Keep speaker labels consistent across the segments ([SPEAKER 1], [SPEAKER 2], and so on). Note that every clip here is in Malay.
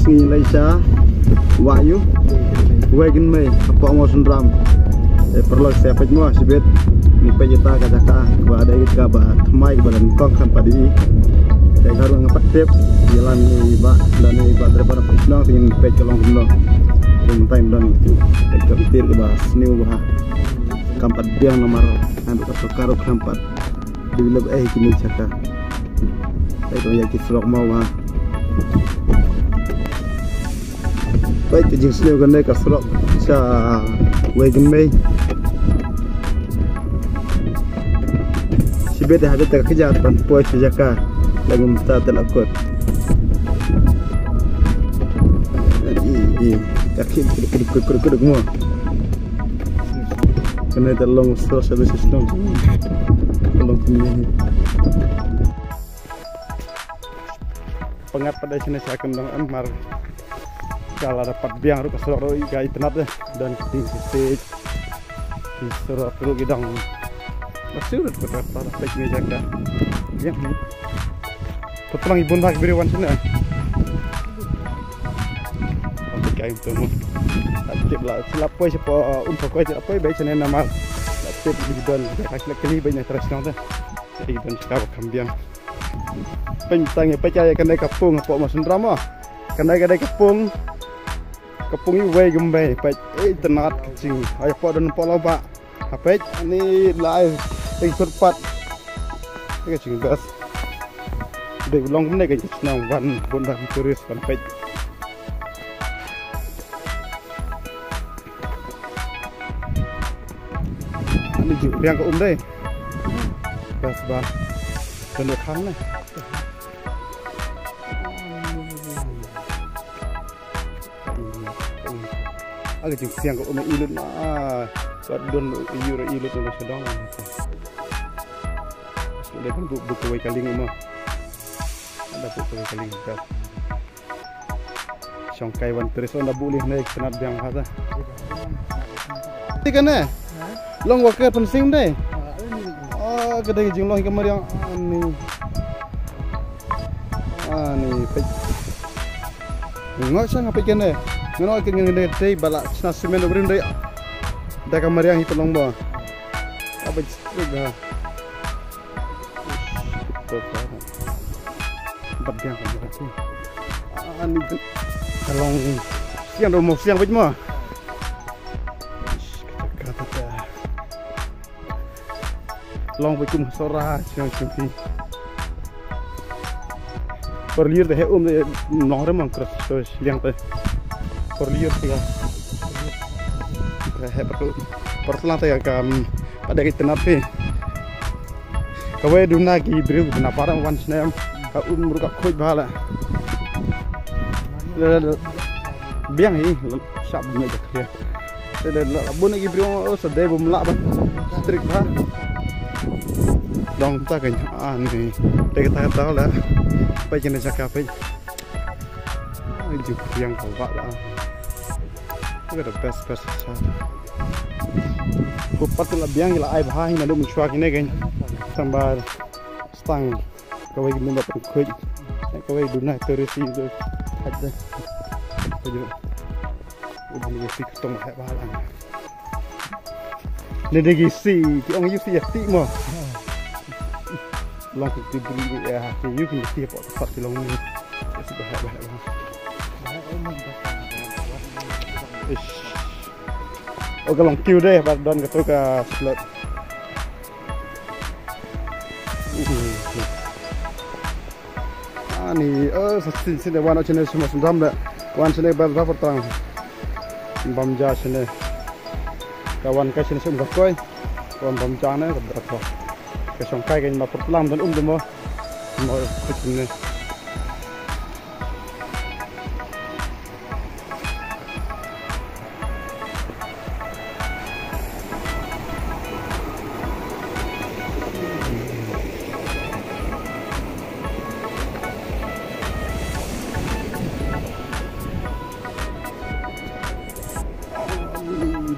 [SPEAKER 1] ngi Malaysia Wahyu Wagen Mei apa mau sendram perlu siapa semua sebet ni pejata kata kepada kita bah mai kepada kong kan padi saya harus ngapat tip jalan ni ba dan ni ba daripada Islam ingin pej long kumno time dan itu pej ketir ke bah seni bah kampat biang nomor ambil perkara kampat di lebih kini cakap itu yang kita mau bah baik jeng sini kan mereka serok sa Wagen Mei si beda habis tak kerja tanpa sejaka lagi minta telakut kaki keduk semua kena tolong service system tolong kini pengat pada sini saya akan mengamar kalau dapat biang ru keselok ru ikai tenat dan ting stage disuruh perlu gidang masih udah beberapa pek ni jaga yang ni petang ibun bagi beri wan sana untuk kain tu tip lah siapa siapa untuk kau siapa baik sana nama tip ibun kasih kali banyak terus nang tu jadi ibun sekarang kambiang pentangnya percaya kena kapung apa masun drama kena kapung ini Wagen Mei, pej tenat kecil. Ayah pak dan pola pak, pej ni live ikut pat, kecil gas. Dek long ni kecil senang wan bunda turis wan pej. Ini juga yang ke deh, gas bah, dan lekang ni. Agak jauh siang kau nak ilut lah, buat don ilut tu sedang. Sudah kan buku way kaling mah, ada buku way kaling kat. Songkai wan terus anda boleh naik senat biang kata. Ini kan long wakil pensing deh. Oh, kedai jumlah kamar yang ni, Ngok sang apa ikan Ngok ikan yang day balak semen dobrin day. Dah kamar yang itu lomba. Apa juga. Empat yang kamar tu. Ani kalong siang dah mau siang bagaimana? Kata long bekum sorah siang siang. Perliur deh deh nongre mangkras siang teh. Perliur tiga. Pertelan teh kan pada kita nape. Kawai duna ki beri duna parang wan senam. Kau umur kau kuat bahala. Biang ini siap punya je. Jadi labun lagi beri sedih bumla ban. Strik bah. Dong tak kan ni. Kita tahu lah. Apa jenis cakap apa? Ini yang kau buat lah. Itu the best sah. Kau patut lah biang gila air bahaya nak mencuak ini kan. Sambar stang kau lagi minta pengkuit. Kau lagi duna terisi itu ada. Kau juga. Udah lagi ketemu air bahaya. Ni lagi si, orang you si hati mah. Long kita beri hati you kena siap pot long ni. Sudah bahaya. Oh kalau queue deh, badan ketuk ke slot. Ni sini wan sini semua sudah dah. Wan sini berapa pertang? Bamja sini. Kawan kai sini semua koi. Kawan bamja ni berapa? Kesong kai kan mah pertelang dan demo. Mau sini.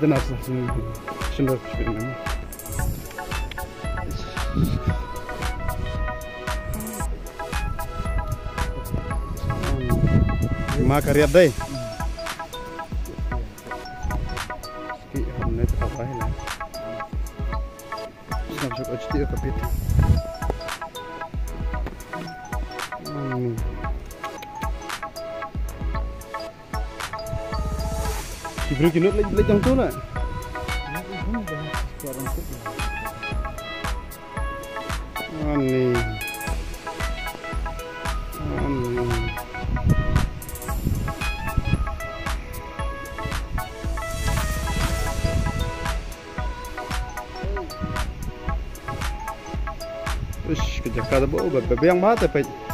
[SPEAKER 1] Den alltså känner upp filmen. ma kariat đây cái hôm nay tao phải là làm sao có chút tiêu kapit Diberi kinut lagi jam tu lah. Ani. Ush, kerja kada bawa, bebang mata pe.